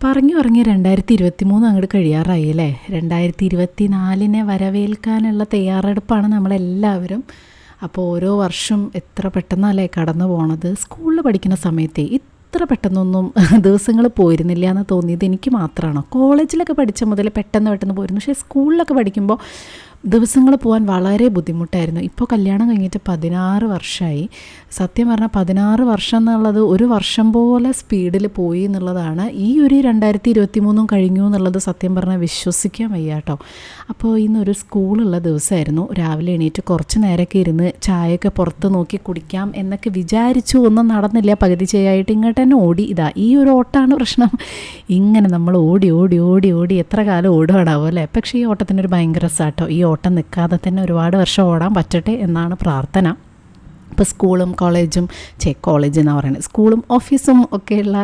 പറഞ്ഞു പറഞ്ഞ് 2023 അങ്ങോട്ട് കഴിയാറായി അല്ലേ. 2024 വരവേൽക്കാനുള്ള തയ്യാറെടുപ്പാണ് നമ്മളെല്ലാവരും. അപ്പോൾ ഓരോ വർഷം എത്ര പെട്ടെന്നല്ലേ കടന്നു പോണത്. സ്കൂളിൽ പഠിക്കുന്ന സമയത്തെ ഇത്ര പെട്ടെന്നൊന്നും ദിവസങ്ങൾ പോയിരുന്നില്ല എന്ന് തോന്നിയത് എനിക്ക് മാത്രമാണോ? കോളേജിലൊക്കെ പഠിച്ച മുതൽ പെട്ടെന്ന് പോയിരുന്നു. പക്ഷേ സ്കൂളിലൊക്കെ പഠിക്കുമ്പോൾ ദിവസങ്ങൾ പോകാൻ വളരെ ബുദ്ധിമുട്ടായിരുന്നു. ഇപ്പോൾ കല്യാണം കഴിഞ്ഞിട്ട് 16 വർഷമായി. സത്യം പറഞ്ഞാൽ 16 വർഷം എന്നുള്ളത് ഒരു വർഷം പോലെ സ്പീഡിൽ പോയി എന്നുള്ളതാണ്. ഈ ഒരു 2023 കഴിഞ്ഞു എന്നുള്ളത് സത്യം പറഞ്ഞാൽ വിശ്വസിക്കാൻ വയ്യ കേട്ടോ. അപ്പോൾ ഇന്നൊരു സ്കൂളുള്ള ദിവസമായിരുന്നു. രാവിലെ എണീറ്റ് കുറച്ച് നേരമൊക്കെ ഇരുന്ന് ചായയൊക്കെ പുറത്ത് നോക്കി കുടിക്കാം എന്നൊക്കെ വിചാരിച്ചു. ഒന്നും നടന്നില്ല. പകുതി ചെയ്യായിട്ട് ഇങ്ങോട്ട് തന്നെ ഓടി. ഈ ഒരു ഓട്ടമാണ് പ്രശ്നം. ഇങ്ങനെ നമ്മൾ ഓടി എത്ര കാലം ഓടുകയാണാവും അല്ലേ. പക്ഷേ ഈ ഓട്ടത്തിനൊരു ഭയങ്കര രസമാട്ടോ. ഈ ഓട്ടം നിൽക്കാതെ തന്നെ ഒരുപാട് വർഷം ഓടാൻ പറ്റട്ടെ എന്നാണ് പ്രാർത്ഥന. ഇപ്പോൾ സ്കൂളും കോളേജും കോളേജ് എന്നാണ് പറയുന്നത്, സ്കൂളും ഓഫീസും ഒക്കെയുള്ള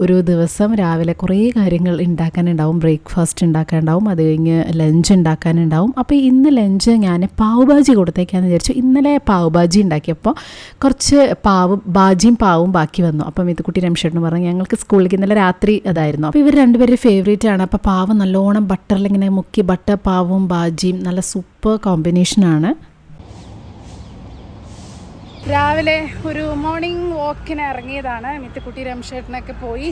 ഒരു ദിവസം രാവിലെ കുറേ കാര്യങ്ങൾ ഉണ്ടാക്കാനുണ്ടാവും. ബ്രേക്ക്ഫാസ്റ്റ് ഉണ്ടാക്കാനുണ്ടാവും, അത് കഴിഞ്ഞ് ലഞ്ച് ഉണ്ടാക്കാനുണ്ടാവും. അപ്പോൾ ഇന്ന് ലഞ്ച് ഞാൻ പാവ് ഭാജി കൊടുത്തേക്കാന്ന് വിചാരിച്ചു. ഇന്നലെ പാവ് ഭാജി ഉണ്ടാക്കിയപ്പോൾ കുറച്ച് ഭാജിയും പാവും ബാക്കി വന്നു. അപ്പം ഇത് കുട്ടി രമേശേട്ടന് പറഞ്ഞു ഞങ്ങൾക്ക് സ്കൂളിലേക്ക് ഇന്നലെ രാത്രി അതായിരുന്നു. അപ്പോൾ ഇവർ രണ്ടുപേരും ഫേവറേറ്റ് ആണ്. അപ്പോൾ പാവ് നല്ലോണം ബട്ടറിലിങ്ങനെ മുക്കി, ബട്ടർ പാവും ഭാജിയും നല്ല സൂപ്പർ കോമ്പിനേഷനാണ്. രാവിലെ ഒരു മോർണിംഗ് വാക്കിന് ഇറങ്ങിയതാണ്. മിത്തുക്കുട്ടി രമേശേട്ടനൊക്കെ പോയി.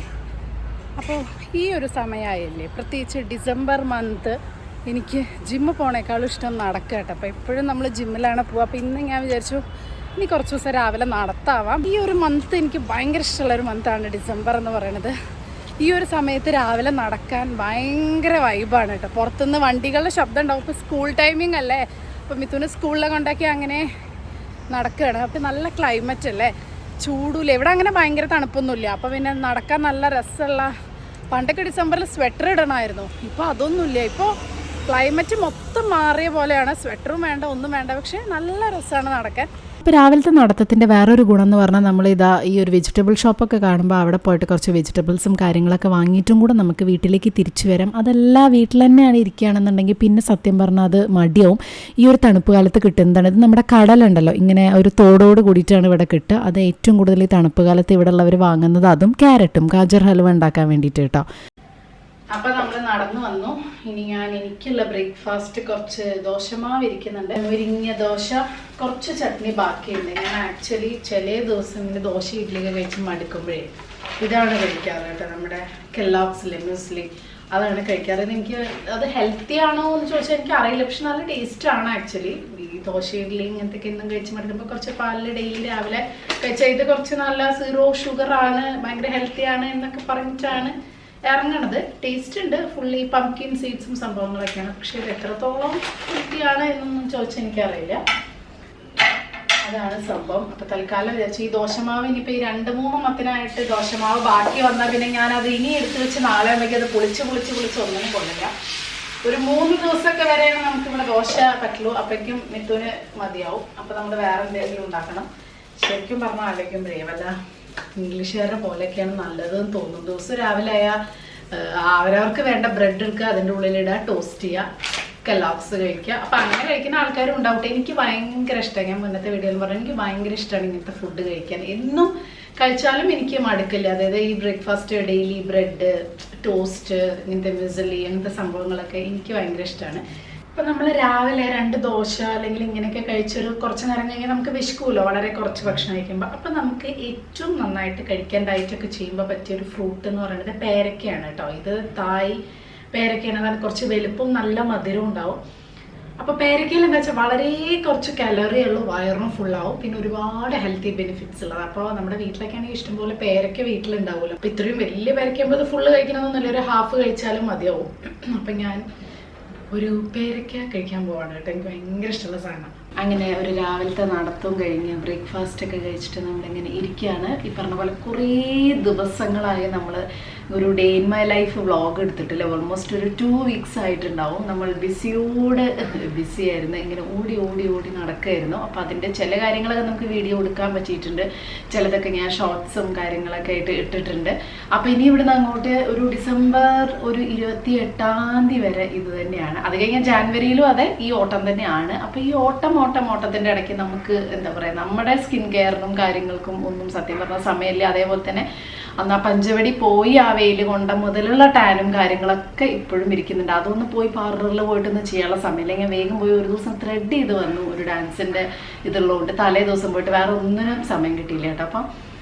അപ്പോൾ ഈ ഒരു സമയമായില്ലേ, പ്രത്യേകിച്ച് ഡിസംബർ മന്ത്, എനിക്ക് ജിമ്മ് പോണേക്കാളും ഇഷ്ടം നടക്കുക കേട്ടോ. അപ്പോൾ എപ്പോഴും നമ്മൾ ജിമ്മിലാണ് പോവുക. അപ്പോൾ ഇന്ന് ഞാൻ വിചാരിച്ചു ഇനി കുറച്ച് ദിവസം രാവിലെ നടത്താവാം. ഈ ഒരു മന്ത് എനിക്ക് ഭയങ്കര ഇഷ്ടമുള്ളൊരു മന്താണ് ഡിസംബർ എന്ന് പറയുന്നത്. ഈ ഒരു സമയത്ത് രാവിലെ നടക്കാൻ ഭയങ്കര വൈബാണ് കേട്ടോ. പുറത്തുനിന്ന് വണ്ടികളുടെ ശബ്ദം ഉണ്ടാവും. ഇപ്പോൾ സ്കൂൾ ടൈമിംഗ് അല്ലേ. അപ്പോൾ മിഥുന് സ്കൂളിലൊക്കെ കൊണ്ടാക്കി അങ്ങനെ നടക്കുകയാണ്. അപ്പോൾ നല്ല ക്ലൈമറ്റ് അല്ലേ, ചൂടില്ല ഇവിടെ, അങ്ങനെ ഭയങ്കര തണുപ്പൊന്നുമില്ല. അപ്പോൾ പിന്നെ നടക്കാൻ നല്ല രസമുള്ള, പണ്ടൊക്കെ ഡിസംബറിൽ സ്വെറ്റർ ഇടണമായിരുന്നു. ഇപ്പോൾ അതൊന്നുമില്ല. ഇപ്പോൾ ക്ലൈമറ്റ് മൊത്തം മാറിയ പോലെയാണ്. സ്വെറ്ററും വേണ്ട, ഒന്നും വേണ്ട, പക്ഷേ നല്ല രസമാണ് നടക്കാൻ. ഇപ്പോൾ രാവിലത്തെ നടത്തത്തിൻ്റെ വേറൊരു ഗുണം എന്ന് പറഞ്ഞാൽ ഈ ഒരു വെജിറ്റബിൾ ഷോപ്പൊക്കെ കാണുമ്പോൾ അവിടെ പോയിട്ട് കുറച്ച് വെജിറ്റബിൾസും കാര്യങ്ങളൊക്കെ വാങ്ങിയിട്ടും കൂടെ നമുക്ക് വീട്ടിലേക്ക് തിരിച്ചു വരാം. അതെല്ലാം വീട്ടിൽ തന്നെയാണ് ഇരിക്കുകയാണെന്നുണ്ടെങ്കിൽ പിന്നെ സത്യം പറഞ്ഞാൽ അത് മടിയാവും. ഈ ഒരു തണുപ്പ് കാലത്ത് കിട്ടുന്നതാണ് ഇത്. നമ്മുടെ കടലുണ്ടല്ലോ, ഇങ്ങനെ ഒരു തോടോട് കൂടിയിട്ടാണ് ഇവിടെ കിട്ടുക. അത് ഏറ്റവും കൂടുതൽ ഈ തണുപ്പ് കാലത്ത് ഇവിടെ ഉള്ളവർ വാങ്ങുന്നത്. അതും ക്യാരറ്റും ഗാജർ ഹൽവ ഉണ്ടാക്കാൻ വേണ്ടിയിട്ട് കേട്ടോ. അപ്പോൾ നമ്മൾ നടന്നു വന്നു. ഇനി എനിക്കുള്ള ബ്രേക്ക്ഫാസ്റ്റ് കുറച്ച് ദോശമാവ് ഇരിക്കുന്നുണ്ട്. മുരിങ്ങിയ ദോശ, കുറച്ച് ചട്നി ബാക്കിയുണ്ട്. ഞാൻ ആക്ച്വലി ചില ദിവസം ഇങ്ങനെ ദോശ ഇഡ്ഡലിയൊക്കെ കഴിച്ച് മടുക്കുമ്പോഴേ ഇതാണ് കഴിക്കാറ് കേട്ടോ. നമ്മുടെ കെല്ലോഗ്സിലെ മ്യൂസ്ലി അതാണ് കഴിക്കാറ്. എനിക്ക് അത് ഹെൽത്തി ആണോ എന്ന് ചോദിച്ചാൽ എനിക്ക് അറിയില്ല, പക്ഷെ നല്ല ടേസ്റ്റാണ് ആക്ച്വലി. ഈ ദോശ ഇഡ്ഡലി ഇങ്ങനത്തെയൊക്കെ എന്നും കഴിച്ച് മടുക്കുമ്പോൾ കുറച്ച് പാലിൽ ഡെയിലി രാവിലെ കഴിച്ചാൽ ഇത് കുറച്ച് നല്ല 0 ഷുഗറാണ്, ഭയങ്കര ഹെൽത്തിയാണ് എന്നൊക്കെ പറഞ്ഞിട്ടാണ് ഇറങ്ങണത്. ടേസ്റ്റ് ഉണ്ട്, ഫുള്ളി പംകിൻ സീഡ്സും സംഭവങ്ങളൊക്കെയാണ്. പക്ഷേ ഇത് എത്രത്തോളം ഹെൽത്തിയാണ് എന്നൊന്നും ചോദിച്ചാൽ എനിക്കറിയില്ല. അതാണ് സംഭവം. അപ്പോൾ തൽക്കാലം വിചാരിച്ചു ഈ ദോശമാവ് ഇനിയിപ്പോൾ ഈ 2-3 മത്തിനായിട്ട് ദോശമാവ് ബാക്കി വന്നാൽ പിന്നെ ഞാനത് ഇനി എടുത്ത് വെച്ച് നാളെ ആകുമ്പോഴേക്കും അത് പൊളിച്ച് ഒന്നിനും കൊള്ളില്ല. ഒരു 3 ദിവസമൊക്കെ വരെയാണ് നമുക്കിവിടെ ദോശ പറ്റുള്ളൂ. അപ്പോഴേക്കും മിഥുന് മതിയാവും. അപ്പോൾ നമ്മൾ വേറെ എന്തെങ്കിലും ഉണ്ടാക്കണം. ശരിക്കും പറഞ്ഞാൽ ആലോചിക്കുമ്പോഴേ വല്ല ഇംഗ്ലീഷുകാരുടെ പോലെയൊക്കെയാണ് നല്ലതെന്ന് തോന്നും. ദിവസം രാവിലെ ആയാൽ അവരവർക്ക് വേണ്ട ബ്രെഡ് എടുക്കുക, അതിൻ്റെ ഉള്ളിലിടുക, ടോസ്റ്റ് ചെയ്യുക, കെല്ലോഗ്സ് കഴിക്കുക. അപ്പം അങ്ങനെ കഴിക്കുന്ന ആൾക്കാരും ഉണ്ടാവട്ടെ. എനിക്ക് ഭയങ്കര ഇഷ്ടമാണ്. ഞാൻ മുന്നത്തെ വീഡിയോയിൽ പറഞ്ഞു എനിക്ക് ഭയങ്കര ഇഷ്ടമാണ് ഇങ്ങനത്തെ ഫുഡ് കഴിക്കാൻ. എന്നും കഴിച്ചാലും എനിക്ക് മടുക്കില്ല. അതായത് ഈ ബ്രേക്ക്ഫാസ്റ്റ് ഡെയിലി ബ്രെഡ്, ടോസ്റ്റ്, ഇങ്ങനത്തെ മ്യൂസ്ലി, അങ്ങനത്തെ സംഭവങ്ങളൊക്കെ എനിക്ക് ഭയങ്കര ഇഷ്ടമാണ്. ഇപ്പം നമ്മൾ രാവിലെ 2 ദോശ അല്ലെങ്കിൽ ഇങ്ങനെയൊക്കെ കഴിച്ചൊരു കുറച്ച് നേരം കഴിഞ്ഞാൽ നമുക്ക് വിശക്കുമല്ലോ, വളരെ കുറച്ച് ഭക്ഷണം കഴിക്കുമ്പോൾ. അപ്പം നമുക്ക് ഏറ്റവും നന്നായിട്ട് കഴിക്കാൻ ഡയറ്റൊക്കെ ചെയ്യുമ്പോൾ പറ്റിയൊരു ഫ്രൂട്ട് എന്ന് പറയുന്നത് പേരക്കയാണ് കേട്ടോ. ഇത് തായ് പേരക്കയാണ്. അതാണ് കുറച്ച് വലുപ്പവും നല്ല മധുരവും ഉണ്ടാവും. അപ്പോൾ പേരക്കയിൽ എന്താ വെച്ചാൽ വളരെ കുറച്ച് കലോറി ഉള്ളൂ, വയറും ഫുള്ളാവും, പിന്നെ ഒരുപാട് ഹെൽത്തി ബെനിഫിറ്റ്സ് ഉള്ളത്. അപ്പോൾ നമ്മുടെ വീട്ടിലൊക്കെയാണെങ്കിൽ ഇഷ്ടംപോലെ പേരക്ക വീട്ടിലുണ്ടാവുമല്ലോ. അപ്പോൾ ഇത്രയും വലിയ പേരക്കുമ്പോൾ ഇത് ഫുള്ള് കഴിക്കണമെന്നൊന്നുമില്ല, ഒരു ഹാഫ് കഴിച്ചാലും മതിയാവും. അപ്പം ഞാൻ ഒരു പേരക്ക കഴിക്കാൻ പോവാണ് കേട്ടോ. എനിക്ക് ഭയങ്കര ഇഷ്ടമുള്ള സാധനം. അങ്ങനെ ഒരു രാവിലത്തെ നടത്തവും കഴിഞ്ഞ് ബ്രേക്ക്ഫാസ്റ്റൊക്കെ കഴിച്ചിട്ട് നമ്മളിങ്ങനെ ഇരിക്കുകയാണ്. ഈ പറഞ്ഞ പോലെ കുറേ ദിവസങ്ങളായി നമ്മൾ ഒരു day in my life vlog എടുത്തിട്ടില്ല. ഓൾമോസ്റ്റ് ഒരു 2 വീക്സ് ആയിട്ടുണ്ടാവും. നമ്മൾ ബിസി ആയിരുന്നു. ഇങ്ങനെ ഓടി നടക്കുമായിരുന്നു. അപ്പോൾ അതിൻ്റെ ചില കാര്യങ്ങളൊക്കെ നമുക്ക് വീഡിയോ എടുക്കാൻ പറ്റിയിട്ടുണ്ട്. ചിലതൊക്കെ ഞാൻ ഷോർട്സും കാര്യങ്ങളൊക്കെ ആയിട്ട് ഇട്ടിട്ടുണ്ട്. അപ്പോൾ ഇനി ഇവിടുന്ന് അങ്ങോട്ട് ഒരു ഡിസംബർ 28 വരെ ഇത് തന്നെയാണ്. അത് കഴിഞ്ഞാൽ ജാനുവരിയിലും അതെ ഈ ഓട്ടം തന്നെയാണ്. അപ്പോൾ ഈ ഓട്ടത്തിൻ്റെ ഇടയ്ക്ക് നമുക്ക് എന്താ പറയുക, നമ്മുടെ സ്കിൻ കെയറിനും കാര്യങ്ങൾക്കും ഒന്നും സത്യം പറഞ്ഞാൽ സമയമില്ല. അതേപോലെ തന്നെ അന്ന് ആ പഞ്ചവടി പോയി ആ വെയിൽ കൊണ്ട മുതലുള്ള ടാനും കാര്യങ്ങളൊക്കെ ഇപ്പോഴും ഇരിക്കുന്നുണ്ട്. അതൊന്ന് പോയി പാർലറിൽ പോയിട്ടൊന്ന് ചെയ്യാനുള്ള സമയം, അല്ലെങ്കിൽ വേഗം പോയി ഒരു ദിവസം ത്രെഡ് ചെയ്ത് വന്നു. ഒരു ഡാൻസിൻ്റെ ഇതുള്ളതുകൊണ്ട് തലേ ദിവസം പോയിട്ട് വേറെ ഒന്നിനും സമയം കിട്ടിയില്ല കേട്ടോ. അപ്പം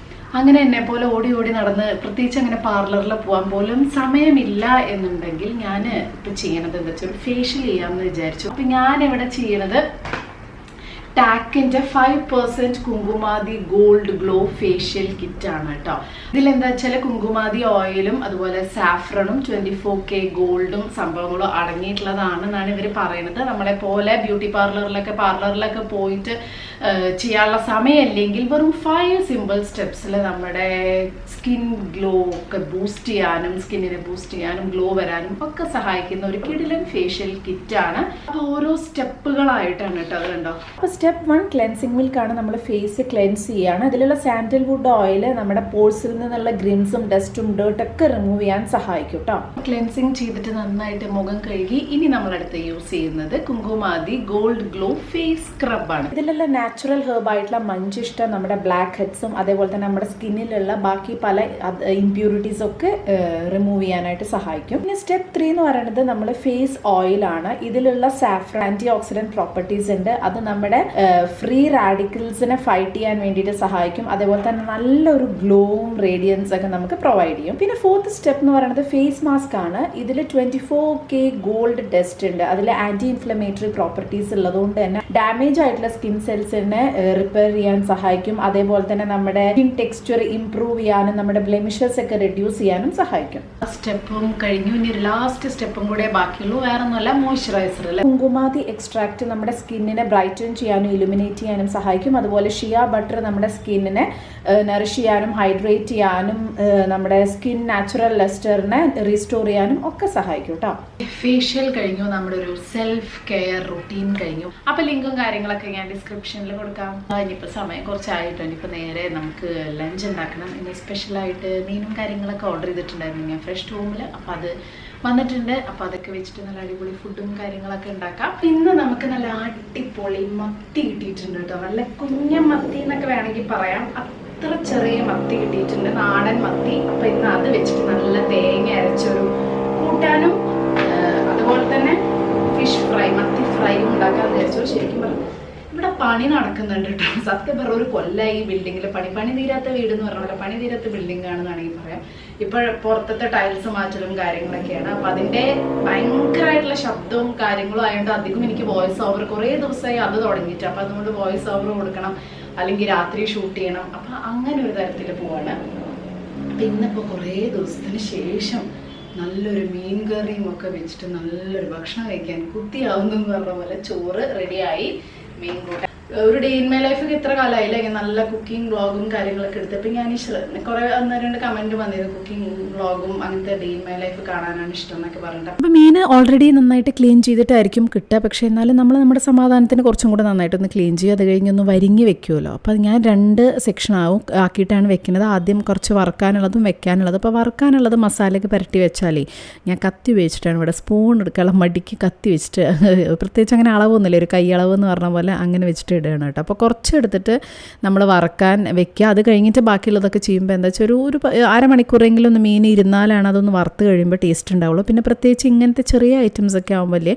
അങ്ങനെ എന്നെ പോലെ ഓടി ഓടി നടന്ന് പ്രത്യേകിച്ച് അങ്ങനെ പാർലറിൽ പോകാൻ പോലും സമയമില്ല എന്നുണ്ടെങ്കിൽ ഞാൻ ഇപ്പം ചെയ്യണത് എന്താ വെച്ചാൽ ഒരു ഫേഷ്യൽ ചെയ്യാമെന്ന് വിചാരിച്ചു. അപ്പം ഞാനിവിടെ ചെയ്യണത് ടാക്കിൻ്റെ 5% കുങ്കുമാതി ഗോൾഡ് ഗ്ലോ ഫേഷ്യൽ കിറ്റാണ് കേട്ടോ. ഇതിലെന്താ വെച്ചാൽ കുങ്കുമാതി ഓയിലും അതുപോലെ സാഫ്രണും 24K ഗോൾഡും സംഭവങ്ങളും അടങ്ങിയിട്ടുള്ളതാണെന്നാണ് ഇവർ പറയുന്നത്. നമ്മളെ പോലെ ബ്യൂട്ടി പാർലറിലൊക്കെ പോയിട്ട് ചെയ്യാനുള്ള സമയമില്ലെങ്കിൽ വെറും 5 സിമ്പിൾ സ്റ്റെപ്സിൽ നമ്മുടെ സ്കിൻ ഗ്ലോ ഒക്കെ ബൂസ്റ്റ് ചെയ്യാനും സ്കിന്നിനെ ബൂസ്റ്റ് ചെയ്യാനും ഗ്ലോ വരാനും ഒക്കെ സഹായിക്കുന്ന ഒരു കിടിലൻ ഫേഷ്യൽ കിറ്റാണ്. അപ്പോൾ ഓരോ സ്റ്റെപ്പുകളായിട്ടാണ് കേട്ടോ. അത് കണ്ടോ. അപ്പോൾ സ്റ്റെപ്പ് 1 ക്ലെൻസിങ് മിൽക്കാണ്. നമ്മൾ ഫേസ് ക്ലെൻസ് ചെയ്യാണ്. ഇതിലുള്ള സാൻഡൽവുഡ് ഓയിൽ നമ്മുടെ പോഴ്സിൽ നിന്നുള്ള ഗ്രിംസും ഡസ്റ്റും ഡേർട്ടൊക്കെ റിമൂവ് ചെയ്യാൻ സഹായിക്കും കേട്ടോ. ക്ലെൻസിങ് ചെയ്തിട്ട് നന്നായിട്ട് മുഖം കഴുകി ഇനി നമ്മളടുത്ത് യൂസ് ചെയ്യുന്നത് കുങ്കുമാതി ഗോൾഡ് ഗ്ലോ ഫേസ് സ്ക്രബാണ്. ഇതിലുള്ള നാച്ചുറൽ ഹെർബ് ആയിട്ടുള്ള മഞ്ചിഷ്ട നമ്മുടെ ബ്ലാക്ക് ഹെഡ്സും അതേപോലെ തന്നെ നമ്മുടെ സ്കിന്നിലുള്ള ബാക്കി പല ഇംപ്യൂരിറ്റീസ് ഒക്കെ റിമൂവ് ചെയ്യാനായിട്ട് സഹായിക്കും. പിന്നെ സ്റ്റെപ്പ് 3 എന്ന് പറയുന്നത് നമ്മൾ ഫേസ് ഓയിലാണ്. ഇതിലുള്ള സാഫ്രൺ ആന്റി ഓക്സിഡന്റ് പ്രോപ്പർട്ടീസ് ഉണ്ട്. അത് നമ്മുടെ ഫ്രീ റാഡിക്കൽസിനെ ഫൈറ്റ് ചെയ്യാൻ വേണ്ടിയിട്ട് സഹായിക്കും. അതേപോലെ തന്നെ നല്ലൊരു ഗ്ലോവും റേഡിയൻസ് ഒക്കെ നമുക്ക് പ്രൊവൈഡ് ചെയ്യും. പിന്നെ 4th സ്റ്റെപ്പ് എന്ന് പറയുന്നത് ഫേസ് മാസ്ക് ആണ്. ഇതിൽ 24K ഗോൾഡ് ഡസ്റ്റ് ഉണ്ട്. അതിൽ ആന്റി ഇൻഫ്ലമേറ്ററി പ്രോപ്പർട്ടീസ് ഉള്ളതുകൊണ്ട് തന്നെ ഡാമേജ് ആയിട്ടുള്ള സ്കിൻ സെൽസിനെ റിപ്പയർ ചെയ്യാൻ സഹായിക്കും. അതേപോലെ തന്നെ നമ്മുടെ സ്കിൻ ടെക്സ്ചർ ഇംപ്രൂവ് ചെയ്യാനും നമ്മുടെ ബ്ലെമിഷസ് ഒക്കെ റെഡ്യൂസ് ചെയ്യാനും സഹായിക്കും. സ്റ്റെപ്പും കഴിഞ്ഞു. ഇനി ലാസ്റ്റ് സ്റ്റെപ്പും കൂടെ ബാക്കിയുള്ളൂ. വേറെ ഒന്നുമല്ല, മോയ്സ്ചറൈസർ അല്ലേ. കുങ്കുമാതി എക്സ്ട്രാക്ട് നമ്മുടെ സ്കിന്നിനെ ബ്രൈറ്റൻ ചെയ്യാനും ഇലുമിനേറ്റ് ചെയ്യാനും സഹായിക്കും. അതുപോലെ ഷിയ ബട്ടർ നമ്മുടെ സ്കിന്നിനെ നറിഷ് ചെയ്യാനും ഹൈഡ്രേറ്റ് ചെയ്യാനും നമ്മുടെ സ്കിൻ നാച്ചുറൽ ലസ്റ്ററിനെ റീസ്റ്റോർ ചെയ്യാനും ഒക്കെ സഹായിക്കും കേട്ടോ. ഫേഷ്യൽ കഴിഞ്ഞു, നമ്മുടെ ഒരു സെൽഫ് കെയർ റുട്ടീൻ കഴിഞ്ഞു. അപ്പൊ ലിങ്കും കാര്യങ്ങളൊക്കെ ഞാൻ ഡിസ്ക്രിപ്ഷനിൽ കൊടുക്കാം. ഇനിയിപ്പോൾ സമയം കുറച്ചായിട്ടോ. ഇനിയിപ്പോൾ നേരെ നമുക്ക് ലഞ്ച് ഉണ്ടാക്കണം. ഇനി സ്പെഷ്യലായിട്ട് മീനും കാര്യങ്ങളൊക്കെ ഓർഡർ ചെയ്തിട്ടുണ്ടായിരുന്നു ഞാൻ ഫ്രഷ് റൂമിൽ. അപ്പം അത് വന്നിട്ടുണ്ട്. അപ്പം അതൊക്കെ വെച്ചിട്ട് നല്ല അടിപൊളി ഫുഡും കാര്യങ്ങളൊക്കെ ഉണ്ടാക്കാം. ഇന്ന് നമുക്ക് നല്ല അടിപൊളി മത്തി കിട്ടിയിട്ടുണ്ട് കേട്ടോ. നല്ല കുഞ്ഞ മത്തി എന്നൊക്കെ വേണമെങ്കിൽ പറയാം. അത്ര ചെറിയ മത്തി കിട്ടിയിട്ടുണ്ട്, നാടൻ മത്തി. അപ്പം ഇന്ന് അത് വെച്ചിട്ട് നല്ല തേങ്ങ അരച്ചൊരു കൂട്ടാനും അതുപോലെ തന്നെ ഫിഷ് ഫ്രൈ, മത്തി ഫ്രൈയും ഉണ്ടാക്കാമെന്ന് വിചാരിച്ചു. ശരിക്കും പറഞ്ഞു ഇവിടെ പണി നടക്കുന്നുണ്ട് കേട്ടോ. സത്യം പറഞ്ഞ ഒരു കൊല്ലായി ബിൽഡിങ്ങിൽ പണി തീരാത്ത വീട് എന്ന് പറഞ്ഞാൽ പണി തീരാത്ത ബിൽഡിംഗ് ആണെന്ന് വേണമെങ്കിൽ പറയാം. ഇപ്പോൾ പുറത്തത്തെ ടൈൽസ് മാറ്റലും കാര്യങ്ങളൊക്കെയാണ്. അപ്പം അതിൻ്റെ ഭയങ്കരമായിട്ടുള്ള ശബ്ദവും കാര്യങ്ങളും ആയതുകൊണ്ട് അധികം എനിക്ക് വോയിസ് ഓവർ കുറേ ദിവസമായി അത് തുടങ്ങിയിട്ട്. അപ്പം അതുകൊണ്ട് വോയിസ് ഓവർ കൊടുക്കണം, അല്ലെങ്കിൽ രാത്രി ഷൂട്ട് ചെയ്യണം. അപ്പം അങ്ങനെ ഒരു തരത്തിൽ പോവാണ്. അപ്പം ഇന്നിപ്പോൾ കുറേ ദിവസത്തിന് ശേഷം നല്ലൊരു മീൻ കറിയും ഒക്കെ വെച്ചിട്ട് നല്ലൊരു ഭക്ഷണം കഴിക്കാൻ കുത്തിയാവുന്നു എന്ന് പറഞ്ഞ പോലെ ചോറ് റെഡിയായി. മീൻ കൂട്ട ഒരു ഡേ ഇൻ മൈ ലൈഫൊക്കെ ഇത്ര കാലമായില്ലേ നല്ല കുക്കിംഗ് വ്ളോഗും കാര്യങ്ങളൊക്കെ എടുത്തപ്പോൾ ഞാൻ കുറെ 1-2 കമന്റ് വന്നിരുന്നു കുക്കിംഗ് വ്ളോഗും അങ്ങനത്തെ ഡേ ഇൻ മൈ ലൈഫ് കാണാനാണ് ഇഷ്ടം എന്നൊക്കെ പറഞ്ഞിട്ട്. അപ്പോൾ മീൻ ഓൾറെഡി നന്നായിട്ട് ക്ലീൻ ചെയ്തിട്ടായിരിക്കും കിട്ടുക. പക്ഷേ എന്നാലും നമ്മൾ നമ്മുടെ സമാധാനത്തിന് കുറച്ചും കൂടെ നന്നായിട്ടൊന്ന് ക്ലീൻ ചെയ്യും. അത് കഴിഞ്ഞൊന്ന് വരിഞ്ഞ് വെക്കുമല്ലോ. അപ്പോൾ ഞാൻ 2 സെക്ഷൻ ആക്കിയിട്ടാണ് വെക്കുന്നത്. ആദ്യം കുറച്ച് വറുക്കാനുള്ളതും വെക്കാനുള്ളതും. അപ്പോൾ വറുക്കാനുള്ളത് മസാലയൊക്കെ പുരട്ടി വെച്ചാലേ ഞാൻ കത്തി വെച്ചിട്ടാണ് ഇവിടെ സ്പൂൺ എടുക്കാനുള്ള മടിക്ക് കത്തി വെച്ചിട്ട്, പ്രത്യേകിച്ച് അങ്ങനെ അളവൊന്നുമില്ല, ഒരു കൈ അളവ് എന്ന് പറഞ്ഞ പോലെ അങ്ങനെ വെച്ചിട്ട് ഇടുകയാണ് കേട്ടോ. അപ്പോൾ കുറച്ച് എടുത്തിട്ട് നമ്മൾ വറക്കാൻ വെക്കുക. അത് കഴിഞ്ഞിട്ട് ബാക്കിയുള്ളതൊക്കെ ചെയ്യുമ്പോൾ എന്താ വെച്ചാൽ ഒരു അരമണിക്കൂറെങ്കിലും ഒന്ന് മീൻ ഇരുന്നാലാണ് അതൊന്ന് വറുത്ത് കഴിയുമ്പോൾ ടേസ്റ്റ് ഉണ്ടാവുള്ളൂ. പിന്നെ പ്രത്യേകിച്ച് ഇങ്ങനത്തെ ചെറിയ ഐറ്റംസ് ഒക്കെ ആകുമ്പോൾ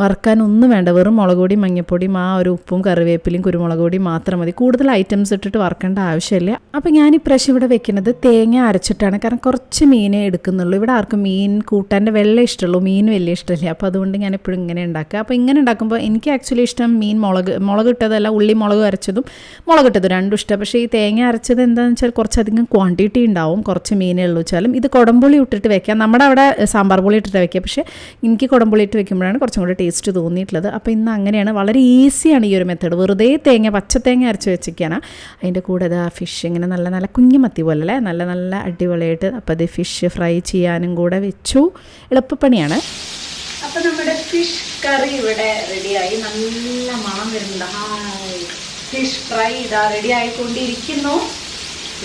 വറുക്കാനൊന്നും വേണ്ട, വെറും മുളക് പൊടിയും മഞ്ഞപ്പൊടിയും ആ ഒരു ഉപ്പും കറിവേപ്പിലയും കുരുമുളക് പൊടിയും മാത്രം മതി. കൂടുതൽ ഐറ്റംസ് ഇട്ടിട്ട് വറുക്കേണ്ട ആവശ്യമില്ല. അപ്പോൾ ഞാൻ ഈ പ്രാവശ്യം ഇവിടെ വെക്കുന്നത് തേങ്ങ അരച്ചിട്ടാണ്. കാരണം കുറച്ച് മീനേ എടുക്കുന്നുള്ളൂ. ഇവിടെ ആർക്കും മീൻ കൂട്ടാൻ്റെ വെള്ളം ഇഷ്ടമുള്ളൂ, മീൻ വലിയ ഇഷ്ടമില്ല. അപ്പോൾ അതുകൊണ്ട് ഞാൻ എപ്പോഴും ഇങ്ങനെ ഉണ്ടാക്കുക. അപ്പോൾ ഇങ്ങനെ ഉണ്ടാക്കുമ്പോൾ എനിക്ക് ആക്ച്വലി ഇഷ്ടം മീൻ മുളക് ഇട്ടതല്ല, ഉള്ളി മുളക് അരച്ചതും മുളകിട്ടതും രണ്ടും ഇഷ്ടം. പക്ഷേ ഈ തേങ്ങ അരച്ചത് എന്താണെന്ന് വെച്ചാൽ കുറച്ചധികം ക്വാണ്ടിറ്റി ഉണ്ടാവും, കുറച്ച് മീനേ ഉള്ളൂ വെച്ചാലും. ഇത് കുടംപുളി ഇട്ടിട്ട് വെക്കാം. നമ്മുടെ അവിടെ സാമ്പാർ പുളി ഇട്ടിട്ട് വെക്കുക. പക്ഷേ എനിക്ക് കുടംപുളി ഇട്ട് വെക്കുമ്പോഴാണ് കുറച്ചും കൂടി ടേസ്റ്റ് തോന്നിയിട്ടുള്ളത്. അപ്പോൾ ഇന്ന് അങ്ങനെയാണ്. വളരെ ഈസിയാണ് ഈ ഒരു മെത്തേഡ്. വെറുതെ പച്ചത്തേങ്ങ അരച്ച് വെച്ചിരിക്കുകയാണ്. അതിൻ്റെ കൂടെ അത് ആ ഫിഷ് ഇങ്ങനെ നല്ല കുഞ്ഞു മത്തി പോലെ അല്ലേ, നല്ല അടിപൊളിയായിട്ട്. അപ്പോൾ അത് ഫിഷ് ഫ്രൈ ചെയ്യാനും കൂടെ വെച്ചു. എളുപ്പപ്പണിയാണ്. അപ്പോൾ നമ്മുടെ ഫിഷ് കറി ഇവിടെ റെഡിയായി. നല്ല മണം വരുന്നുണ്ട്. ഫിഷ് ഫ്രൈ ഇതാ റെഡി ആയിക്കൊണ്ടിരിക്കുന്നു.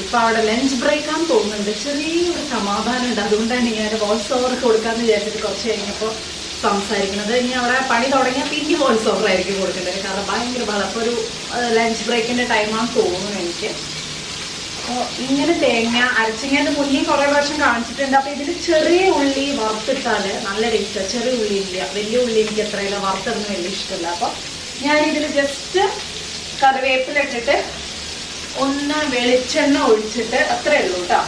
ഇപ്പോൾ അവിടെ ലഞ്ച് ബ്രേക്കാന്ന് തോന്നുന്നുണ്ട്. ചെറിയൊരു സമാധാനം ഉണ്ട്. അതുകൊണ്ടാണ് ഞാൻ വോയിസ് ഓവർ കൊടുക്കാമെന്ന് വിചാരിച്ചിട്ട് കുറച്ച് കഴിഞ്ഞപ്പോൾ സംസാരിക്കുന്നത്. ഇനി അവിടെ പണി തുടങ്ങിയാൽ പിന്നെ വോയിസ് ഓവർ ആയിരിക്കും കൊടുക്കേണ്ടത്. കാരണം ഭയങ്കര ബഹളം. അപ്പോൾ ഒരു ലഞ്ച് ബ്രേക്കിൻ്റെ ടൈമാണെന്ന് തോന്നുന്നു എനിക്ക്. അപ്പോൾ ഇങ്ങനെ തേങ്ങ അരച്ചിങ്ങനെ മുന്നേ കുറേ പ്രാവശ്യം കാണിച്ചിട്ടുണ്ട്. അപ്പോൾ ഇതിൽ ചെറിയ ഉള്ളി വറുത്തിട്ടാൽ നല്ല ടേസ്റ്റാണ്. ചെറിയ ഉള്ളി ഇല്ല, വലിയ ഉള്ളി എനിക്ക് എത്രയില്ല വറുത്തൊന്നും വലിയ ഇഷ്ടമല്ല. അപ്പോൾ ഞാനിതിൽ ജസ്റ്റ് കറിവേപ്പില ഇട്ടിട്ട് ഒന്ന് വെളിച്ചെണ്ണ ഒഴിച്ചിട്ട് അത്രയേ ഉള്ളൂ കേട്ടോ.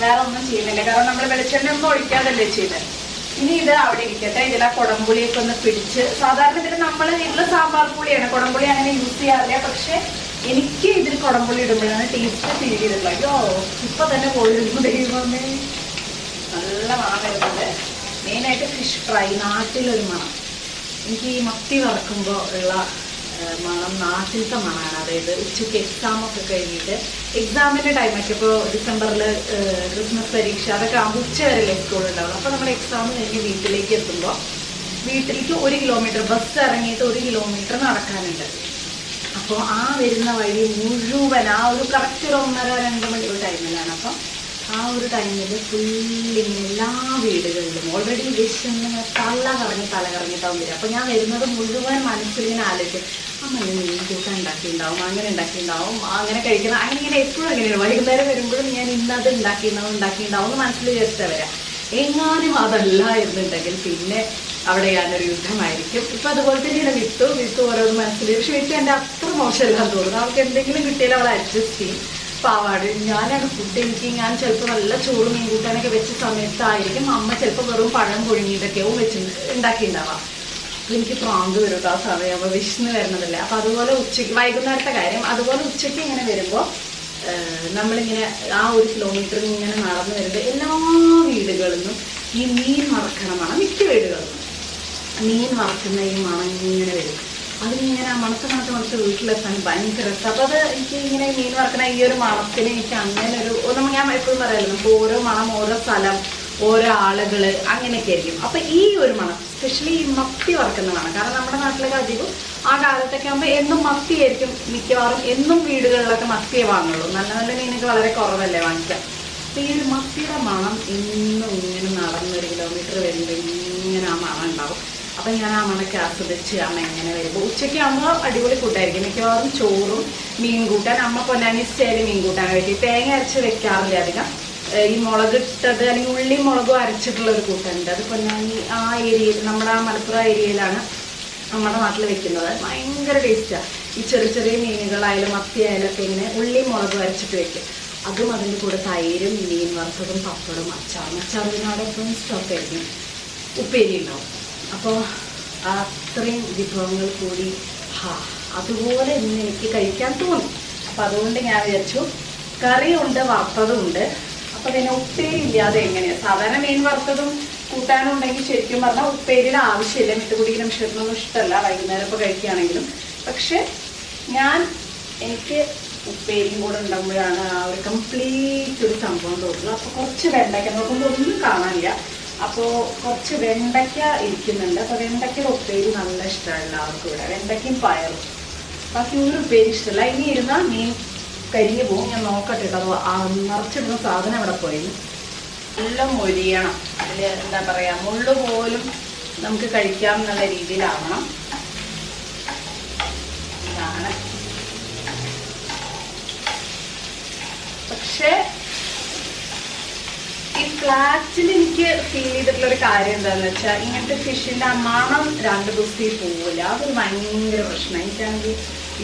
വേറെ ഒന്നും ചെയ്യുന്നില്ല, കാരണം നമ്മൾ വെളിച്ചെണ്ണ ഒന്നും ഒഴിക്കാതല്ലേ ചെയ്തത്. ഇനി ഇത് അവിടെ ഇരിക്കട്ടെ. ഇതിൽ ആ കുടംപുളിയൊക്കെ ഒന്ന് പിടിച്ച്, സാധാരണ ഇതിൽ നമ്മൾ വീട്ടിൽ സാമ്പാർ പുളിയാണ്, കുടംപുളി അങ്ങനെ യൂസ് ചെയ്യാറില്ല. പക്ഷെ എനിക്ക് ഇതിൽ കുടംപുളി ഇടുമ്പോഴാണ് ടേസ്റ്റ് ഫീൽ ചെയ്തിട്ടുള്ളത്. അയ്യോ ഇപ്പൊ തന്നെ പോയിരുന്നു ദൈവമേ, നല്ല മണം വരുന്നുണ്ട്. മെയിനായിട്ട് ഫിഷ് ഫ്രൈ, നാട്ടിലൊരു മണം. എനിക്ക് ഈ മത്തി വറക്കുമ്പോൾ ഉള്ള മണം നാട്ടിലത്തെ മണമാണ്. അതായത് ഉച്ചയ്ക്ക് എക്സാമൊക്കെ കഴിഞ്ഞിട്ട്, എക്സാമിൻ്റെ ടൈമൊക്കെ ഇപ്പോൾ ഡിസംബറിൽ ക്രിസ്മസ് പരീക്ഷ അതൊക്കെ ആകുമ്പോൾ ഉച്ച വരെയല്ലേ സ്കൂളുണ്ടാവും. അപ്പോൾ നമ്മൾ എക്സാം കഴിഞ്ഞ് വീട്ടിലേക്ക് എത്തുമ്പോൾ വീട്ടിലേക്ക് 1 കിലോമീറ്റർ ബസ് ഇറങ്ങിയിട്ട് 1 കിലോമീറ്റർ നടക്കാനുണ്ട്. അപ്പോൾ ആ വരുന്ന വഴി മുഴുവൻ ആ ഒരു കറക്റ്റ് ഒരു 1:30-2 മണി ഒരു ടൈമിലാണ്. അപ്പം ആ ഒരു ടൈമിൽ ഫുള്ളിങ്ങനെ എല്ലാ വീടുകളിലും ഓൾറെഡി വിശന്ന് തല കറങ്ങിയിട്ടാവും വരിക. അപ്പോൾ ഞാൻ വരുന്നത് മുഴുവൻ മനസ്സിലിങ്ങനെ ആലോചിക്കും, അമ്മ മീൻ കൂട്ടം ഉണ്ടാക്കിയിട്ടുണ്ടാവും, അങ്ങനെ ഉണ്ടാക്കിയിട്ടുണ്ടാവും, അങ്ങനെ കഴിക്കണം, അങ്ങനെ ഇങ്ങനെ എപ്പോഴും അങ്ങനെയാണ്. വൈകുന്നേരം വരുമ്പോഴും ഞാൻ ഇന്നത് ഉണ്ടാക്കിയിട്ടുണ്ടാവും എന്ന് മനസ്സിൽ വിചാരിച്ചാൽ വരാം. എങ്ങാനും അതല്ല എന്നുണ്ടെങ്കിൽ പിന്നെ അവിടെ ഞാനൊരു യുദ്ധമായിരിക്കും. ഇപ്പം അതുപോലെ തന്നെയാണ് വിത്ത് ഓരോന്ന് മനസ്സിൽ. പക്ഷെ വിത്ത് എൻ്റെ അത്ര മോശമല്ലാന്ന് തോന്നുന്നു. അവൾക്ക് എന്തെങ്കിലും കിട്ടിയാൽ അവൾ അഡ്ജസ്റ്റ് ചെയ്യും. പാവാട് ഞാനാണ് ഫുഡ്. ഞാൻ ചിലപ്പോൾ നല്ല ചോറ് മീൻ കൂട്ടാനൊക്കെ വെച്ച സമയത്തായിരിക്കും അമ്മ ചിലപ്പോൾ വെറും പഴം പുഴുങ്ങിയിട്ടൊക്കെയോ വെച്ച് ഉണ്ടാക്കിയിട്ടുണ്ടാവാം. അപ്പോൾ എനിക്ക് പ്രാന്ത് വരും ആ സമയം. അപ്പോൾ വിശന്ന് വരുന്നതല്ലേ. അപ്പോൾ അതുപോലെ ഉച്ചയ്ക്ക് വൈകുന്നേരത്തെ കാര്യം, അതുപോലെ ഉച്ചയ്ക്ക് ഇങ്ങനെ വരുമ്പോൾ നമ്മളിങ്ങനെ ആ 1 കിലോമീറ്റർ ഇങ്ങനെ നടന്നു വരുമ്പോൾ എല്ലാ വീടുകളിൽ നിന്നും ഈ മീൻ വറക്കണമാണ്. മിക്ക വീടുകളിൽ നിന്നും മീൻ വറക്കുന്ന ഈ മണം ഇങ്ങനെ വരും. അതിനിങ്ങനെ മണത്ത് വീട്ടിലെത്താൻ ഭയങ്കര രസം. അപ്പോൾ അത് എനിക്ക് ഇങ്ങനെ മീൻ വറക്കുന്ന ഈ ഒരു മണത്തിന് എനിക്ക് അങ്ങനെ ഒരു ഞാൻ എപ്പോഴും പറയാമല്ലോ, നമുക്ക് ഓരോ മണം, ഓരോ സ്ഥലം, ഓരോ ആളുകൾ അങ്ങനെയൊക്കെ ആയിരിക്കും. അപ്പോൾ ഈ ഒരു മണം സ്പെഷ്യലി ഈ മത്തി വറക്കുന്ന മണം, കാരണം നമ്മുടെ നാട്ടിലൊക്കെ അധികം ആ കാലത്തൊക്കെ ആകുമ്പോൾ എന്നും മത്തിയായിരിക്കും മിക്കവാറും. എന്നും വീടുകളിലൊക്കെ മത്തിയെ വാങ്ങുള്ളൂ. നല്ല നല്ല മീനൊക്കെ വളരെ കുറവല്ലേ വാങ്ങിക്കാം. അപ്പോൾ ഈ ഒരു മത്തിയുടെ മണം എന്നും ഇങ്ങനെ നടന്ന് 1 കിലോമീറ്റർ വരുമ്പോൾ ഇങ്ങനെ ആ മണം ഉണ്ടാവും. അപ്പം ഞാൻ ആ മണക്ക് ആസ്വദിച്ച് അമ്മ എങ്ങനെ വരുമ്പോൾ ഉച്ചയ്ക്ക് ആകുമ്പോൾ അടിപൊളി ഫുഡായിരിക്കും. മിക്കവാറും ചോറും മീൻ കൂട്ടാൻ, അമ്മ പൊന്നാനി സ്റ്റൈലിൽ മീൻ കൂട്ടാൻ വെക്കും. തേങ്ങ അരച്ച് വെക്കാറില്ല അധികം. ഈ മുളകിട്ടത് അല്ലെങ്കിൽ ഉള്ളി മുളകും അരച്ചിട്ടുള്ള ഒരു കൂട്ടുണ്ട്. അത് പൊന്നാനി ആ ഏരിയയിൽ, നമ്മുടെ ആ മലപ്പുറം ഏരിയയിലാണ് നമ്മുടെ നാട്ടിൽ വെക്കുന്നത്. ഭയങ്കര ടേസ്റ്റാണ്. ഈ ചെറിയ മീനുകളായാലും മത്തിയായാലും ഒക്കെ ഇങ്ങനെ ഉള്ളി മുളകും അരച്ചിട്ട് വെക്കും. അതും അതിൻ്റെ കൂടെ തൈരും മീൻ വറുത്തതും പപ്പടും അച്ചാറിനോടെ എപ്പോഴും സ്റ്റോക്കായിരിക്കും. ഉപ്പേരി ഉണ്ടാവും. അപ്പോൾ അത്രയും വിഭവങ്ങൾ കൂടി അതുപോലെ ഇന്ന് എനിക്ക് കഴിക്കാൻ തോന്നി. അപ്പം അതുകൊണ്ട് ഞാൻ വിചാരിച്ചു കറിയുണ്ട് വറുത്തതും. അപ്പോൾ പിന്നെ ഉപ്പേരി ഇല്ലാതെ എങ്ങനെയാണ്? സാധാരണ മീൻ വറുത്തതും കൂട്ടാനും ഉണ്ടെങ്കിൽ ശരിക്കും പറഞ്ഞാൽ ഉപ്പേരിയുടെ ആവശ്യമില്ല. മിട്ടുകുടിയുടെ മിഷത്തിനൊന്നും ഇഷ്ടമല്ല വൈകുന്നേരം ഇപ്പോൾ കഴിക്കുകയാണെങ്കിലും. പക്ഷെ എനിക്ക് ഉപ്പേരിയും കൂടെ ഉണ്ടാകുമ്പോഴാണ് ആ ഒരു കംപ്ലീറ്റ് ഒരു സംഭവം തോന്നുന്നത്. അപ്പോൾ കുറച്ച് വെണ്ടയ്ക്ക നോക്കുമ്പോൾ ഒന്നും കാണാനില്ല. അപ്പോൾ കുറച്ച് വെണ്ടയ്ക്ക ഇരിക്കുന്നുണ്ട്. അപ്പോൾ വെണ്ടയ്ക്കയുടെ ഉപ്പേരി നല്ല ഇഷ്ടമാണ് എല്ലാവർക്കും ഇവിടെ. വെണ്ടയ്ക്കയും പയറും. ബാക്കി ഒരു ഉപ്പേരി ഇഷ്ടമല്ല. ഇനി ഇരുന്നാൽ മീൻ കരിഞ്ഞു പോകും. ഞാൻ നോക്കട്ടെ കേട്ടോ. അത് നിറച്ചിടുന്ന സാധനം അവിടെ പോയി എല്ലാം മൊരിയണം. അതിൽ എന്താ പറയുക, മുള്ളു പോലും നമുക്ക് കഴിക്കാം എന്നുള്ള രീതിയിലാവണം. ഇതാണ്. പക്ഷേ ഈ ഫ്ലാറ്റിൽ എനിക്ക് ഫീൽ ചെയ്തിട്ടുള്ള ഒരു കാര്യം എന്താണെന്ന് വെച്ചാൽ, ഇങ്ങനത്തെ ഫിഷിൻ്റെ ആ മണം 2 ദിവസത്തിൽ പോവില്ല. അതൊരു ഭയങ്കര പ്രശ്നം. എനിക്കാണെങ്കിൽ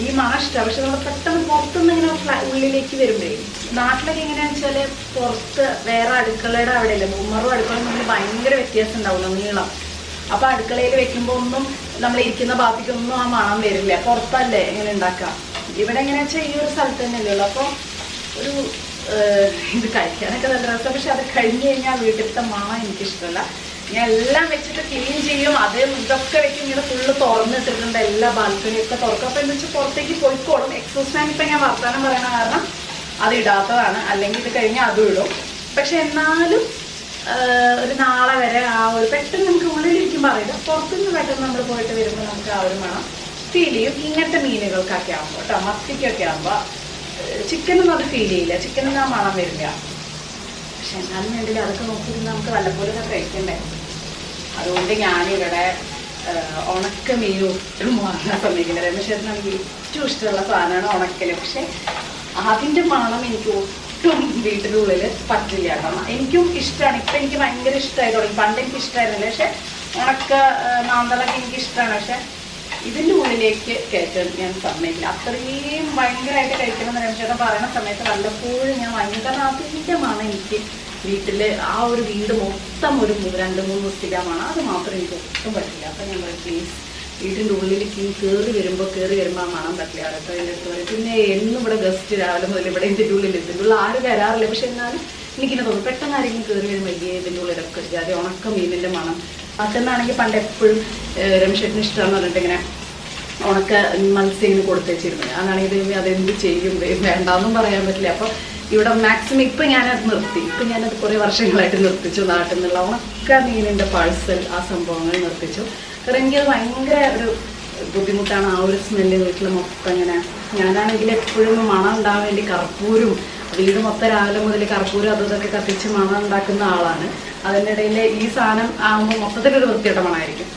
ഈ മണം ഇഷ്ടമാണ്. പക്ഷെ നമ്മൾ പെട്ടെന്ന് പുറത്തുനിന്ന് ഇങ്ങനെ ഉള്ളിലേക്ക് വരുമ്പോഴേ, നാട്ടിലൊക്കെ എങ്ങനെയാണെന്ന് വെച്ചാൽ പുറത്ത് വേറെ അടുക്കളയുടെ അവിടെയല്ലേ, ഉമ്മറും അടുക്കളയും തമ്മിൽ ഭയങ്കര വ്യത്യാസം ഉണ്ടാവില്ല, നീളം. അപ്പോൾ അടുക്കളയിൽ വെക്കുമ്പോൾ ഒന്നും നമ്മൾ ഇരിക്കുന്ന ഭാഗത്തേക്കൊന്നും ആ മണം വരില്ല. പുറത്തല്ലേ എങ്ങനെ ഉണ്ടാക്കാം. ഇവിടെ എങ്ങനെയാണെന്ന് വെച്ചാൽ ഈ ഒരു സ്ഥലത്ത് തന്നെയല്ലേ ഉള്ളൂ. അപ്പോൾ ഒരു ഇത് കഴിക്കാനൊക്കെ നല്ല രസം. പക്ഷെ അത് കഴിഞ്ഞ് കഴിഞ്ഞാൽ വീട്ടിലത്തെ മണം എനിക്കിഷ്ടമല്ല. ഞാൻ എല്ലാം വെച്ചിട്ട് ക്ലീൻ ചെയ്യും. അത് ഇതൊക്കെ വെക്കും. ഇങ്ങനെ ഫുള്ള് തുറന്നിട്ടിട്ടുണ്ട്. എല്ലാ ബാൽക്കണിയൊക്കെ തുറക്കും. അപ്പോൾ എന്ന് വെച്ചാൽ പുറത്തേക്ക് പോയിക്കോളും. എക്സോസ് ഫാൻ ഇപ്പം ഞാൻ വർത്താനം പറയണ കാരണം അത് ഇടാത്തതാണ്. അല്ലെങ്കിൽ ഇത് കഴിഞ്ഞാൽ അതും ഇടും. പക്ഷെ എന്നാലും ഒരു നാളെ വരെ ആ ഒരു പെട്ടെന്ന് നമുക്ക് ഉള്ളിലിരിക്കുമ്പോൾ അറിയില്ല. പുറത്തുനിന്ന് പെട്ടെന്ന് നമ്മൾ പോയിട്ട് വരുമ്പോൾ നമുക്ക് ആ ഒരു മണം ഫീൽ ചെയ്യും. ഇങ്ങനത്തെ മീനുകൾക്കൊക്കെ ആകുമ്പോൾ കേട്ടോ, മത്തിക്കൊക്കെ ആകുമ്പോൾ. ചിക്കനൊന്നും അത് ഫീൽ ചെയ്യില്ല. ചിക്കനൊന്നും ആ മണം വരില്ല. പക്ഷെ എന്നാലും വേണ്ടില്ല, അതൊക്കെ നോക്കിയിരുന്ന് നമുക്ക് വല്ലപ്പോഴൊക്കെ കഴിക്കണ്ടേ. അതുകൊണ്ട് ഞാനിവിടെ ഉണക്ക മീൻ ഒട്ടും വാങ്ങാൻ സമ്മതിക്കില്ല. രമേശേട്ടനാണെങ്കിൽ ഏറ്റവും ഇഷ്ടമുള്ള സാധനമാണ് ഉണക്കൽ. പക്ഷെ അതിൻ്റെ മണം എനിക്ക് ഒട്ടും വീട്ടിൻ്റെ ഉള്ളിൽ പറ്റില്ല കേട്ടോ. എനിക്കും ഇഷ്ടമാണ്, ഇപ്പം എനിക്ക് ഭയങ്കര ഇഷ്ടമായി തുടങ്ങി. പണ്ട് എനിക്ക് ഇഷ്ടമായിരുന്നില്ല, പക്ഷെ ഉണക്ക മാന്തളൊക്കെ എനിക്ക് ഇഷ്ടമാണ്. പക്ഷെ ഇതിൻ്റെ ഉള്ളിലേക്ക് കയറ്റാൻ ഞാൻ സമ്മതിക്കില്ല. അത്രയും ഭയങ്കരമായിട്ട് കഴിക്കണമെന്ന് രമേശേട്ടൻ പറയുന്ന സമയത്ത് വല്ലപ്പോഴും ഞാൻ വാങ്ങി. കാരണം അതിൻ്റെ മണം എനിക്ക് വീട്ടിൽ ആ ഒരു വീട് മൊത്തം ഒരു 2-3 ദിവസത്തിലാണ്, അത് മാത്രം എനിക്ക് ഒട്ടും പറ്റില്ല. അപ്പം ഞാൻ പറയും പ്ലീസ് വീട്ടിൻ്റെ ഉള്ളിലേക്ക് കയറി വരുമ്പോൾ ആ മണം പറ്റില്ല കേട്ടോ. എൻ്റെ അടുത്ത് പറയും. പിന്നെ എന്നും ഇവിടെ ഗസ്റ്റ് രാവിലെ മുതൽ ഇവിടെ ഇതിൻ്റെ ഉള്ളിൽ ആരും വരാറില്ല. പക്ഷെ എന്നാലും എനിക്കിങ്ങനെ തോന്നും പെട്ടെന്ന് ആരെങ്കിലും കയറി വരുമ്പോൾ ഇതിൻ്റെ ഉള്ളിലൊക്കെ അത് ഉണക്ക മീനിൻ്റെ മണം. മറ്റന്നാണെങ്കിൽ പണ്ട് എപ്പോഴും രമേശേട്ടന് ഇഷ്ടമാണെന്ന് പറഞ്ഞിട്ട് ഇങ്ങനെ ഉണക്ക മത്സ്യം ഇങ്ങനെ കൊടുത്തു വെച്ചിരുന്നത്. അതാണെങ്കിൽ അതെന്ത് ചെയ്യും, വേണ്ടാന്നും പറയാൻ പറ്റില്ല. അപ്പോൾ ഇവിടെ മാക്സിമം ഇപ്പം ഞാനത് നിർത്തി. ഇപ്പം ഞാനത് കുറേ വർഷങ്ങളായിട്ട് നിർത്തിച്ചു. നാട്ടിൽ നിന്നുള്ള ഉണക്ക മീനിൻ്റെ പാഴ്സൽ ആ സംഭവങ്ങൾ നിർത്തിച്ചു. കാരണം എനിക്കത് ഭയങ്കര ഒരു ബുദ്ധിമുട്ടാണ്. ആ ഒരു സ്മെല്ല് വീട്ടിൽ മൊത്തം ഇങ്ങനെ. ഞാനാണെങ്കിൽ എപ്പോഴും മണം ഉണ്ടാകാൻ വേണ്ടി കർപ്പൂരും വീട് മൊത്തം രാവിലെ മുതൽ കർപ്പൂരം ഇതൊക്കെ കത്തിച്ച് മണം ഉണ്ടാക്കുന്ന ആളാണ്. അതിൻ്റെ ഇടയിൽ ഈ സാധനം ആകുമ്പോൾ മൊത്തത്തിലൊരു വൃത്തിയുടെ മണമായിരിക്കും.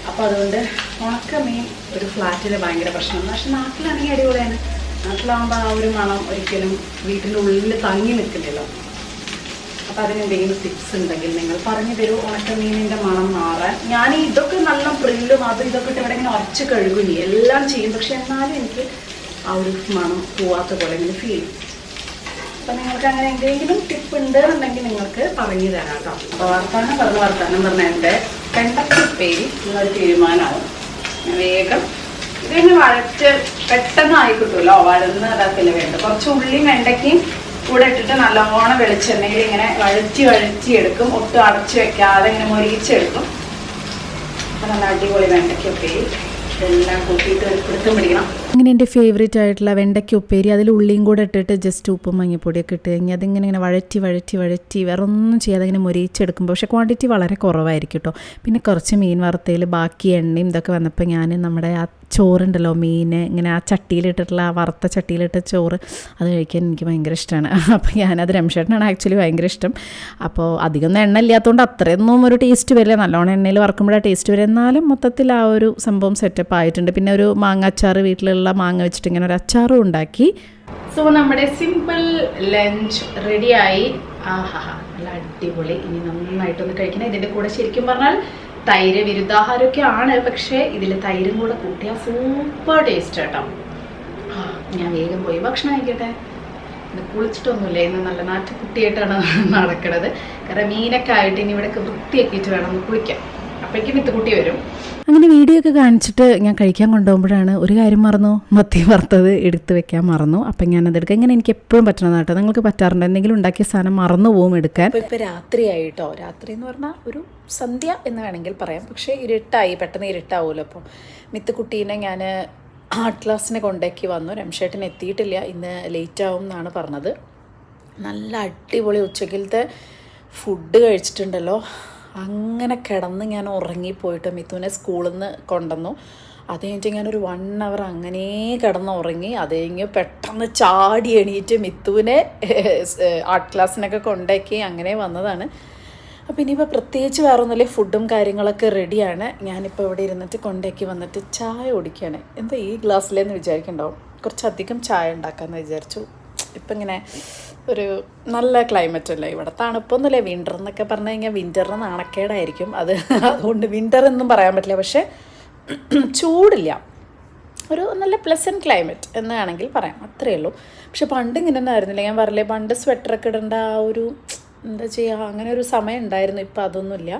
അപ്പോൾ അതുകൊണ്ട് ഉണക്ക മീൻ ഒരു ഫ്ലാറ്റിൽ ഭയങ്കര പ്രശ്നമാണ്. പക്ഷെ നാട്ടിലാണെങ്കിൽ അടിപൊളിയാണ്. നാട്ടിലാകുമ്പോൾ ആ ഒരു മണം ഒരിക്കലും വീട്ടിൻ്റെ ഉള്ളിൽ തങ്ങി നിൽക്കില്ലല്ലോ. അപ്പോൾ അതിനെന്തെങ്കിലും ടിപ്സ് ഉണ്ടെങ്കിൽ നിങ്ങൾ പറഞ്ഞു തരൂ, ഉണക്കമീനിൻ്റെ മണം മാറാൻ. ഞാൻ ഇതൊക്കെ നല്ല പ്രില്ലും അതും ഇതൊക്കെ ഇട്ട് ഇവിടെ ഇങ്ങനെ ഉറച്ച് കഴുകുനി എല്ലാം ചെയ്യും. പക്ഷെ എന്നാലും എനിക്ക് ആ ഒരു മണം പോവാത്ത പോലെ ഇങ്ങനെ ഫീൽ ചെയ്യും. അപ്പം നിങ്ങൾക്ക് അങ്ങനെ എന്തെങ്കിലും ടിപ്പ് ഉണ്ട് എന്നുണ്ടെങ്കിൽ നിങ്ങൾക്ക് പറഞ്ഞു തരാം കേട്ടോ. അപ്പോൾ വർത്താനം പറഞ്ഞ എൻ്റെ വെണ്ടയ്ക്കുപ്പേരി എന്നൊരു തീരുമാനമാവും. വേഗം ഇതിങ്ങനെ വഴച്ച് പെട്ടെന്ന് ആയി കിട്ടുമല്ലോ, വഴന്ന് അതാക്കല്ലേ വേണ്ട. കുറച്ച് ഉള്ളിയും വെണ്ടയ്ക്കയും കൂടെ ഇട്ടിട്ട് നല്ലോണം വെളിച്ചെണ്ണയിൽ ഇങ്ങനെ വഴറ്റി എടുക്കും. ഒട്ടും അടച്ചു വെക്കാതെ ഇങ്ങനെ മൊരിയിച്ചെടുക്കും. അപ്പം നല്ല അടിപൊളി വെണ്ടയ്ക്കുപ്പേരി ഇതെല്ലാം കൂട്ടിയിട്ട് ഒരു പിടുത്തം പിടിക്കണം. അങ്ങനെ എൻ്റെ ഫേവറേറ്റ് ആയിട്ടുള്ള വെണ്ടയ്ക്ക ഉപ്പേരി, അതിൽ ഉള്ളിയും കൂടെ ഇട്ടിട്ട് ജസ്റ്റ് ഉപ്പും മഞ്ഞപ്പൊടിയൊക്കെ ഇട്ട് കഴിഞ്ഞാൽ അതിങ്ങനെ ഇങ്ങനെ വഴറ്റി വേറെ ഒന്നും ചെയ്യാതെ ഇങ്ങനെ മൊരിയിച്ചെടുക്കുമ്പോൾ, പക്ഷേ ക്വാണ്ടിറ്റി വളരെ കുറവായിരിക്കും കേട്ടോ. പിന്നെ കുറച്ച് മീൻ വറുത്തതിൽ ബാക്കി എണ്ണയും ഇതൊക്കെ വന്നപ്പോൾ ഞാൻ നമ്മുടെ ആ ചോറുണ്ടല്ലോ, മീൻ ഇങ്ങനെ ആ ചട്ടിയിലിട്ടിട്ടുള്ള ആ വറുത്ത ചട്ടിയിലിട്ട ചോറ്, അത് കഴിക്കാൻ എനിക്ക് ഭയങ്കര ഇഷ്ടമാണ്. അപ്പോൾ ഞാനത് രമേശേട്ടനാണ് ആക്ച്വലി ഭയങ്കര ഇഷ്ടം. അപ്പോൾ അധികം എണ്ണ ഇല്ലാത്തതുകൊണ്ട് അത്രയൊന്നും ഒരു ടേസ്റ്റ് വരില്ല. നല്ലോണം എണ്ണയിൽ വറുക്കുമ്പോഴാണ് ടേസ്റ്റ് വരും. എന്നാലും മൊത്തത്തിൽ ആ ഒരു സംഭവം സെറ്റപ്പ് ആയിട്ടുണ്ട്. പിന്നെ ഒരു മാങ്ങ അച്ചാർ, വീട്ടിലുള്ള മാങ്ങ വെച്ചിട്ട് ഇങ്ങനെ ഒരു അച്ചാറും ഉണ്ടാക്കി. സോ നമ്മുടെ സിമ്പിൾ ലഞ്ച് റെഡിയായി. ആഹാ നല്ല അടിപൊളി. ഇനി നന്നായിട്ടൊന്ന് കഴിക്കണം. ഇതിൻ്റെ കൂടെ ശരിക്കും പറഞ്ഞാൽ തൈര് വിരുദ്ധാഹാരമൊക്കെ ആണ്, പക്ഷേ ഇതിൽ തൈരും കൂടെ കൂട്ടിയാൽ സൂപ്പർ ടേസ്റ്റ് കേട്ടോ. ഞാൻ വേഗം പോയി ഭക്ഷണം കഴിക്കട്ടെ. ഇന്ന് കുളിച്ചിട്ടൊന്നുമില്ല, ഇന്ന് നല്ല നാട്ടുകുട്ടിയായിട്ടാണ് നടക്കുന്നത്. കാരണം മീനൊക്കെ ആയിട്ട് ഇനി ഇവിടെ വൃത്തിയാക്കിയിട്ട് വേണം ഒന്ന് കുളിക്കാൻ. അപ്പോഴേക്കും വിത്തുകുട്ടി വരും. അങ്ങനെ വീഡിയോ ഒക്കെ കാണിച്ചിട്ട് ഞാൻ കഴിക്കാൻ കൊണ്ടുപോകുമ്പോഴാണ് ഒരു കാര്യം മറന്നു, മത്തി വറുത്തത് എടുത്ത് വെക്കാൻ മറന്നു. അപ്പം ഞാനതെടുക്കാം. ഇങ്ങനെ എനിക്ക് എപ്പോഴും പറ്റണം കേട്ടോ. നിങ്ങൾക്ക് പറ്റാറുണ്ട് എന്തെങ്കിലും ഉണ്ടാക്കിയ സാധനം മറന്നു പോകും എടുക്കാൻ. ഇപ്പോൾ രാത്രിയായിട്ടോ, രാത്രി എന്ന് പറഞ്ഞാൽ ഒരു സന്ധ്യ എന്ന് വേണമെങ്കിൽ പറയാം. പക്ഷേ ഇരുട്ടായി, പെട്ടെന്ന് ഇരുട്ടാവുമല്ലോ. അപ്പോൾ മിത്തുക്കുട്ടീനെ ഞാൻ ആർട്ട് ക്ലാസ്സിനെ കൊണ്ടാക്കി വന്നു. രമേശേട്ടൻ എത്തിയിട്ടില്ല, ഇന്ന് ലേറ്റ് ആവും എന്നാണ് പറഞ്ഞത്. നല്ല അടിപൊളി ഉച്ചക്കലത്തെ ഫുഡ് കഴിച്ചിട്ടുണ്ടല്ലോ. അങ്ങനെ കിടന്ന് ഞാൻ ഉറങ്ങിപ്പോയിട്ട് മിത്തുവിനെ സ്കൂളിൽ നിന്ന് കൊണ്ടുവന്നു. അത് കഴിഞ്ഞിട്ട് ഞാനൊരു 1 hour അങ്ങനെ കിടന്ന് ഉറങ്ങി. അത് കഴിഞ്ഞ് പെട്ടെന്ന് ചാടി എണീറ്റ് മിത്തുവിനെ ആർട്ട് ക്ലാസ്സിനൊക്കെ കൊണ്ടാക്കി അങ്ങനെ വന്നതാണ്. അപ്പോൾ ഇനിയിപ്പോൾ പ്രത്യേകിച്ച് വേറെ ഒന്നുമില്ല, ഫുഡും കാര്യങ്ങളൊക്കെ റെഡിയാണ്. ഞാനിപ്പോൾ ഇവിടെ ഇരുന്നിട്ട് കൊണ്ടാക്കി വന്നിട്ട് ചായ കുടിക്കുകയാണ്. എന്താ ഈ ഗ്ലാസ്സിലെന്ന് വിചാരിക്കണ്ടാവും, കുറച്ചധികം ചായ ഉണ്ടാക്കാമെന്ന് വിചാരിച്ചു. ഇപ്പം ഇങ്ങനെ ഒരു നല്ല ക്ലൈമറ്റ് അല്ലേ, ഇവിടെ തണുപ്പൊന്നുമില്ല. വിൻ്റർ എന്നൊക്കെ പറഞ്ഞു കഴിഞ്ഞാൽ വിൻ്ററിന് നാണക്കേടായിരിക്കും. അതുകൊണ്ട് വിൻ്റർ എന്നും പറയാൻ പറ്റില്ല, പക്ഷേ ചൂടില്ല, ഒരു നല്ല പ്ലസൻറ്റ് ക്ലൈമറ്റ് എന്ന് വേണമെങ്കിൽ പറയാം, അത്രയേ ഉള്ളൂ. പക്ഷെ പണ്ട് ഇങ്ങനെ ഒന്നും ആയിരുന്നില്ല. ഞാൻ പറഞ്ഞില്ലേ, പണ്ട് സ്വെറ്ററൊക്കെ ഇടേണ്ട ആ ഒരു എന്താ ചെയ്യുക, അങ്ങനെ ഒരു സമയം ഉണ്ടായിരുന്നു. ഇപ്പോൾ അതൊന്നുമില്ല.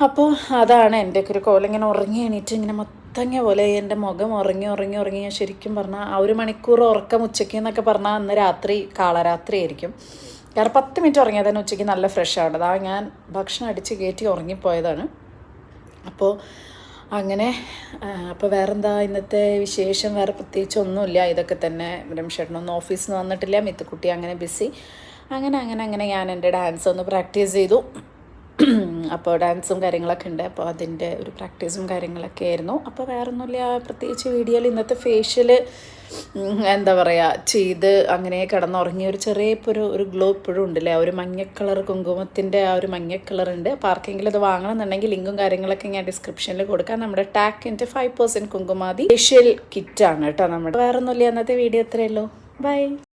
അപ്പോൾ അതാണ് എൻ്റെയൊക്കെ ഒരു കോലം. ഇങ്ങനെ ഉറങ്ങി എണീറ്റ് ഇങ്ങനെ മത്തങ്ങ പോലെ എൻ്റെ മുഖം ഉറങ്ങി ഞാൻ ശരിക്കും പറഞ്ഞാൽ ആ 1 മണിക്കൂർ ഉറക്കം ഉച്ചയ്ക്ക് എന്നൊക്കെ പറഞ്ഞാൽ അന്ന് രാത്രി കാളരാത്രി ആയിരിക്കും. കാരണം 10 മിനിറ്റ് ഉറങ്ങിയാൽ തന്നെ ഉച്ചയ്ക്ക് നല്ല ഫ്രഷ് ആവേണ്ടത്. ഞാൻ ഭക്ഷണം അടിച്ച് കയറ്റി ഉറങ്ങിപ്പോയതാണ്. അപ്പോൾ അങ്ങനെ അപ്പോൾ വേറെന്താ ഇന്നത്തെ വിശേഷം? വേറെ പ്രത്യേകിച്ച് ഒന്നുമില്ല, ഇതൊക്കെ തന്നെ. രമേശേട്ടനൊന്നും ഓഫീസിൽ നിന്ന് വന്നിട്ടില്ല, മിത്തുക്കുട്ടി അങ്ങനെ ബിസി. അങ്ങനെ ഞാൻ എൻ്റെ ഡാൻസ് ഒന്ന് പ്രാക്ടീസ് ചെയ്തു. അപ്പോൾ ഡാൻസും കാര്യങ്ങളൊക്കെ ഉണ്ട്. അപ്പോൾ അതിൻ്റെ ഒരു പ്രാക്ടീസും കാര്യങ്ങളൊക്കെ ആയിരുന്നു. അപ്പോൾ വേറെ ഒന്നുമില്ല പ്രത്യേകിച്ച് വീഡിയോയിൽ. ഇന്നത്തെ ഫേഷ്യൽ എന്താ പറയുക ചെയ്ത് അങ്ങനെ കിടന്നുറങ്ങി. ഒരു ചെറിയ ഇപ്പോൾ ഒരു ഗ്ലോ ഇപ്പോഴും ഉണ്ടല്ലേ, ആ ഒരു മഞ്ഞ കളർ, കുങ്കുമത്തിൻ്റെ ആ ഒരു മഞ്ഞ കളർ ഉണ്ട്. അപ്പോൾ ആർക്കെങ്കിലും അത് വാങ്ങണമെന്നുണ്ടെങ്കിൽ ലിങ്കും കാര്യങ്ങളൊക്കെ ഞാൻ ഡിസ്ക്രിപ്ഷനിൽ കൊടുക്കാം. നമ്മുടെ ടാക്കിൻ്റെ 5% കുങ്കുമാതി ഫേഷ്യൽ കിറ്റാണ് കേട്ടോ നമ്മുടെ. വേറെ ഒന്നുമില്ല, ഇന്നത്തെ വീഡിയോ ഇത്രയേ ഉള്ളൂ. ബൈ.